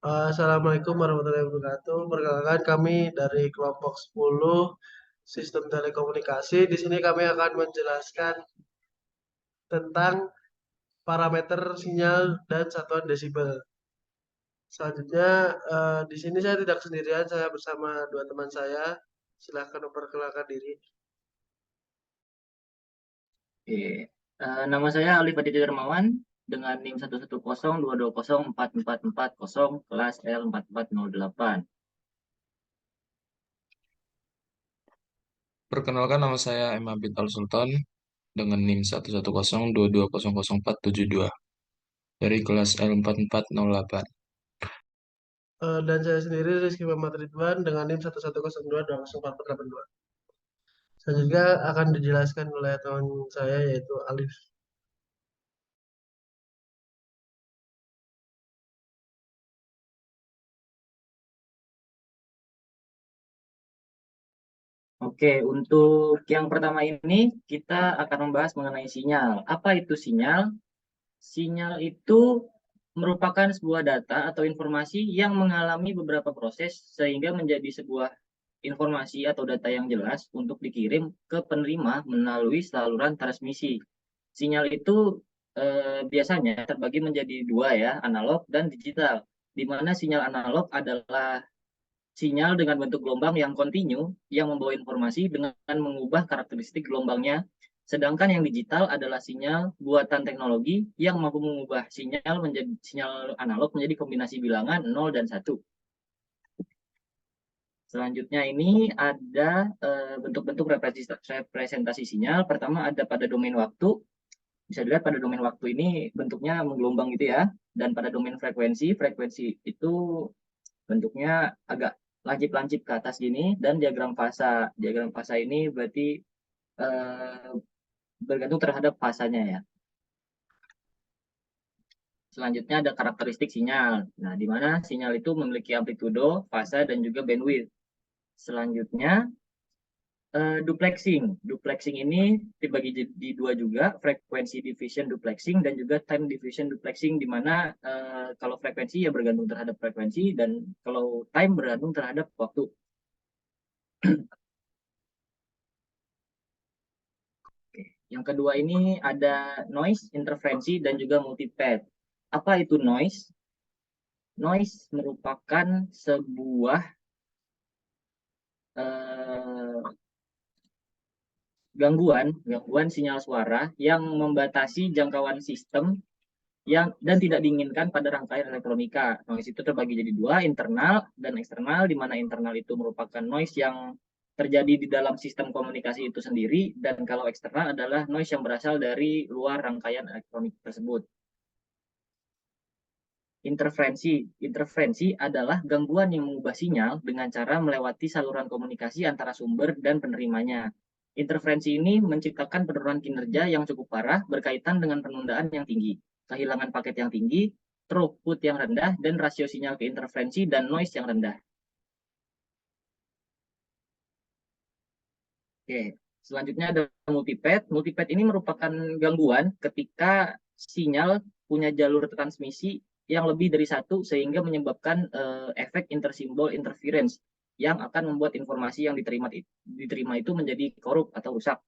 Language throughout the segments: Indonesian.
Assalamualaikum warahmatullahi wabarakatuh. Perkenalkan kami dari kelompok 10 Sistem Telekomunikasi. Di sini kami akan menjelaskan tentang parameter sinyal dan satuan desibel. Selanjutnya, di sini saya tidak sendirian, saya bersama dua teman saya. Silahkan memperkenalkan diri. Oke, nama saya Alif Aditya Dermawan dengan NIM 11022204440 kelas L4408. Perkenalkan, nama saya Emma Bintal Sultan dengan NIM 11022200472 dari kelas L4408. Dan saya sendiri Rizky Muhammad Ridwan dengan NIM 11022204482. Selanjutnya akan dijelaskan oleh teman saya yaitu Alif. Oke, untuk yang pertama ini kita akan membahas mengenai sinyal. Apa itu sinyal? Sinyal itu merupakan sebuah data atau informasi yang mengalami beberapa proses sehingga menjadi sebuah informasi atau data yang jelas untuk dikirim ke penerima melalui saluran transmisi. Sinyal itu biasanya terbagi menjadi dua ya, analog dan digital. Di mana sinyal analog adalah sinyal dengan bentuk gelombang yang kontinu yang membawa informasi dengan mengubah karakteristik gelombangnya. Sedangkan yang digital adalah sinyal buatan teknologi yang mampu mengubah sinyal analog menjadi kombinasi bilangan 0 dan 1. Selanjutnya ini ada bentuk-bentuk representasi sinyal. Pertama ada pada domain waktu. Bisa dilihat pada domain waktu ini bentuknya menggelombang gitu ya. Dan pada domain frekuensi, frekuensi itu bentuknya agak lancip-lancip ke atas gini. Dan diagram fasa. Diagram fasa ini berarti bergantung terhadap fasanya ya. Selanjutnya ada karakteristik sinyal. Nah, di mana sinyal itu memiliki amplitudo, fasa, dan juga bandwidth. Selanjutnya duplexing. Duplexing ini dibagi di dua juga, frekuensi division duplexing dan juga time division duplexing, di mana kalau frekuensi ya bergantung terhadap frekuensi dan kalau time bergantung terhadap waktu. Oke. Yang kedua ini ada noise, interferensi, dan juga multipath. Apa itu noise? Noise merupakan sebuah gangguan sinyal suara yang membatasi jangkauan sistem dan tidak diinginkan pada rangkaian elektronika. Noise itu terbagi jadi dua, internal dan eksternal, di mana internal itu merupakan noise yang terjadi di dalam sistem komunikasi itu sendiri, dan kalau eksternal adalah noise yang berasal dari luar rangkaian elektronik tersebut. Interferensi adalah gangguan yang mengubah sinyal dengan cara melewati saluran komunikasi antara sumber dan penerimanya. Interferensi ini menciptakan penurunan kinerja yang cukup parah berkaitan dengan penundaan yang tinggi, kehilangan paket yang tinggi, throughput yang rendah, dan rasio sinyal ke interferensi dan noise yang rendah. Oke, selanjutnya ada multipath. Multipath ini merupakan gangguan ketika sinyal punya jalur transmisi yang lebih dari satu sehingga menyebabkan efek intersimbol interference yang akan membuat informasi yang diterima itu menjadi korup atau rusak.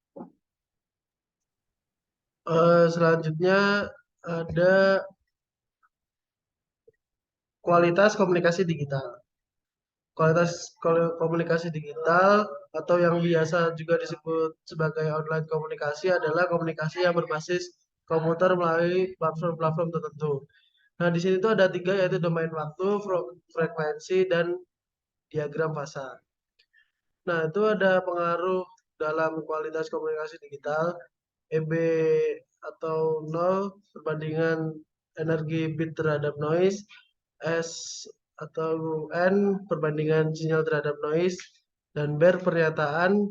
Selanjutnya ada kualitas komunikasi digital. Kualitas komunikasi digital atau yang biasa juga disebut sebagai online komunikasi adalah komunikasi yang berbasis komputer melalui platform-platform tertentu. Nah, di sini tuh ada tiga, yaitu domain waktu, frekuensi, dan diagram fasa. Nah, itu ada pengaruh dalam kualitas komunikasi digital, EB atau 0 perbandingan energi bit terhadap noise, S atau N perbandingan sinyal terhadap noise, dan BER pernyataan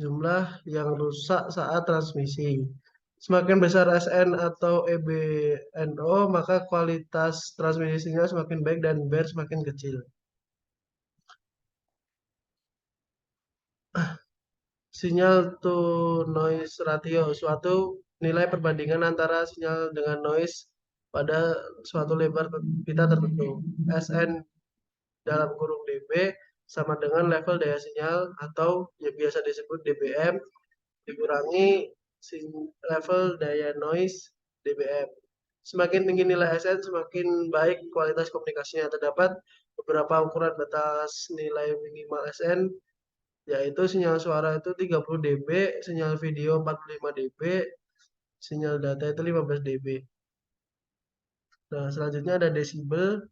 jumlah yang rusak saat transmisi. Semakin besar SN atau EBNO, maka kualitas transmisi sinyal semakin baik dan BER semakin kecil. Sinyal to noise ratio, suatu nilai perbandingan antara sinyal dengan noise pada suatu lebar pita tertentu. Sn dalam kurung dB sama dengan level daya sinyal atau yang biasa disebut dBm dikurangi level daya noise dBm. Semakin tinggi nilai Sn, semakin baik kualitas komunikasinya. Terdapat beberapa ukuran batas nilai minimal Sn, yaitu sinyal suara itu 30 dB, sinyal video 45 dB, sinyal data itu 15 dB. Nah, selanjutnya ada desibel.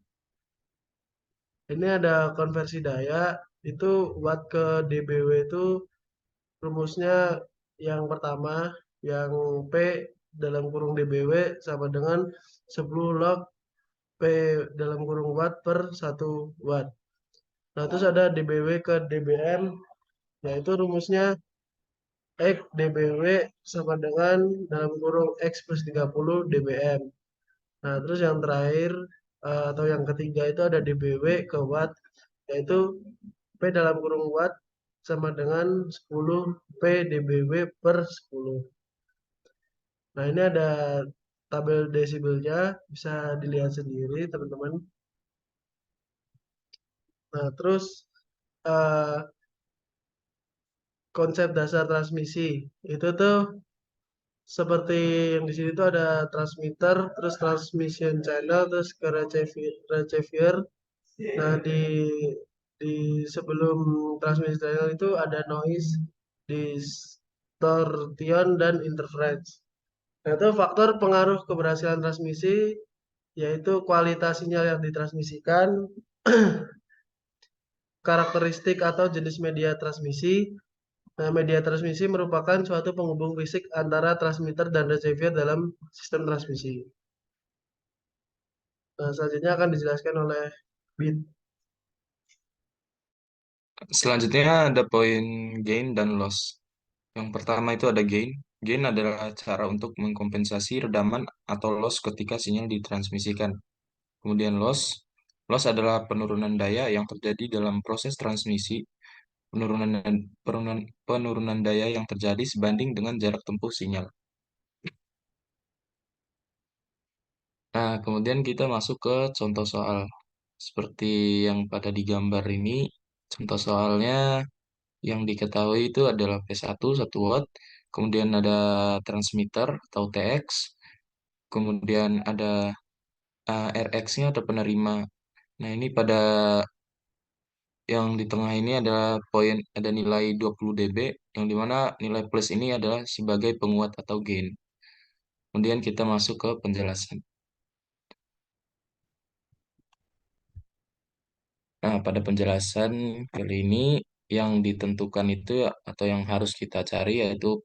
Ini ada konversi daya, itu watt ke dBW itu rumusnya yang pertama, yang P dalam kurung dBW sama dengan 10 log P dalam kurung watt per 1 watt. Nah, terus ada dBW ke dBm, yaitu rumusnya X dBW sama dengan dalam kurung X plus 30 dBm. Nah, terus yang terakhir atau yang ketiga itu ada dBW ke watt, yaitu P dalam kurung watt sama dengan 10 P dBW per 10. Nah, ini ada tabel desibelnya, bisa dilihat sendiri, teman-teman. Nah, terus eh, konsep dasar transmisi itu tuh seperti yang di sini tuh ada transmitter, terus transmission channel, terus ke receiver. Nah, di sebelum transmission channel itu ada noise, distortion, dan interference. Nah, itu faktor pengaruh keberhasilan transmisi, yaitu kualitas sinyal yang ditransmisikan, karakteristik atau jenis media transmisi. Nah, media transmisi merupakan suatu penghubung fisik antara transmitter dan receiver dalam sistem transmisi. Nah, selanjutnya akan dijelaskan oleh Bit. Selanjutnya ada poin gain dan loss. Yang pertama itu ada gain. Gain adalah cara untuk mengkompensasi redaman atau loss ketika sinyal ditransmisikan. Kemudian loss. Loss adalah penurunan daya yang terjadi dalam proses transmisi. Penurunan, penurunan daya yang terjadi sebanding dengan jarak tempuh sinyal. Nah, kemudian kita masuk ke contoh soal. Seperti yang pada digambar ini, contoh soalnya yang diketahui itu adalah P1 1 watt, kemudian ada transmitter atau TX, kemudian ada RX-nya atau penerima. Nah, ini pada yang di tengah ini adalah poin ada nilai 20 dB, yang dimana nilai plus ini adalah sebagai penguat atau gain. Kemudian kita masuk ke penjelasan. Nah, pada penjelasan kali ini yang ditentukan itu atau yang harus kita cari yaitu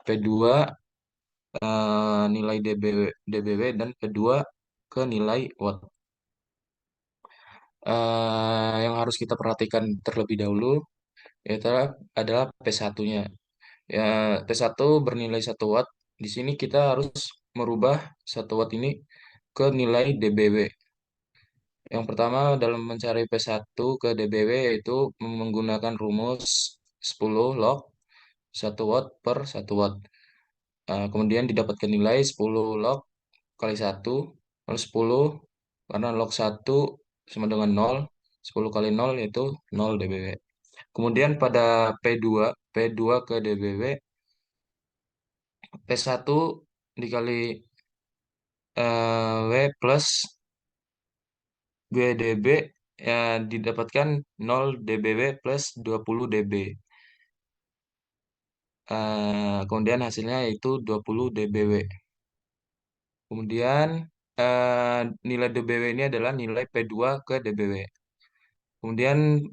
P2 nilai dBW dan P2 ke nilai watt. Yang harus kita perhatikan terlebih dahulu yaitu adalah P1-nya. Ya, P1 bernilai 1 watt. Di sini kita harus merubah 1 watt ini ke nilai dBW. Yang pertama dalam mencari P1 ke dBW yaitu menggunakan rumus 10 log 1 watt per 1 watt. Kemudian didapatkan nilai 10 log kali 1 lalu 10 karena log 1 sama dengan 0, 10 kali 0 yaitu 0 dBW. Kemudian pada P2 ke dBW, P1 dikali W plus GDB ya didapatkan 0 dBW plus 20 dB. Kemudian hasilnya yaitu 20 dBW. Kemudian nilai dBW ini adalah nilai P2 ke dBW. Kemudian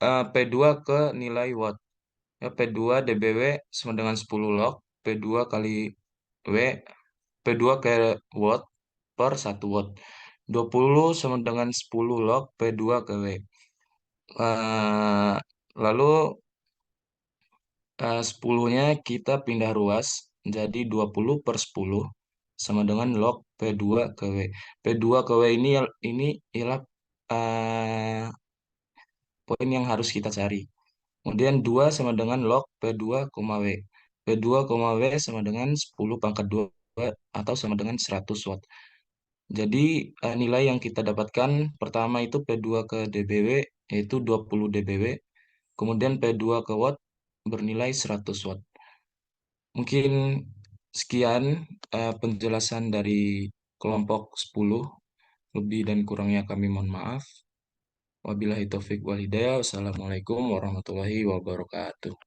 P2 ke nilai watt. Ya, P2 dBW sama dengan 10 log. P2 kali W. P2 ke watt per 1 watt. 20 sama dengan 10 log P2 ke W. Lalu 10-nya kita pindah ruas jadi 20 per 10 sama dengan log P2 ke W. P2 ke W ini ialah poin yang harus kita cari. Kemudian 2 sama dengan log P2, W. P2, W sama dengan 10 pangkat 2 atau sama dengan 100 watt. Jadi nilai yang kita dapatkan pertama itu P2 ke dBW yaitu 20 dBW, kemudian P2 ke watt bernilai 100 watt. Mungkin sekian penjelasan dari kelompok 10. Lebih dan kurangnya kami mohon maaf. Wabillahi taufik wal hidayah. Wassalamualaikum warahmatullahi wabarakatuh.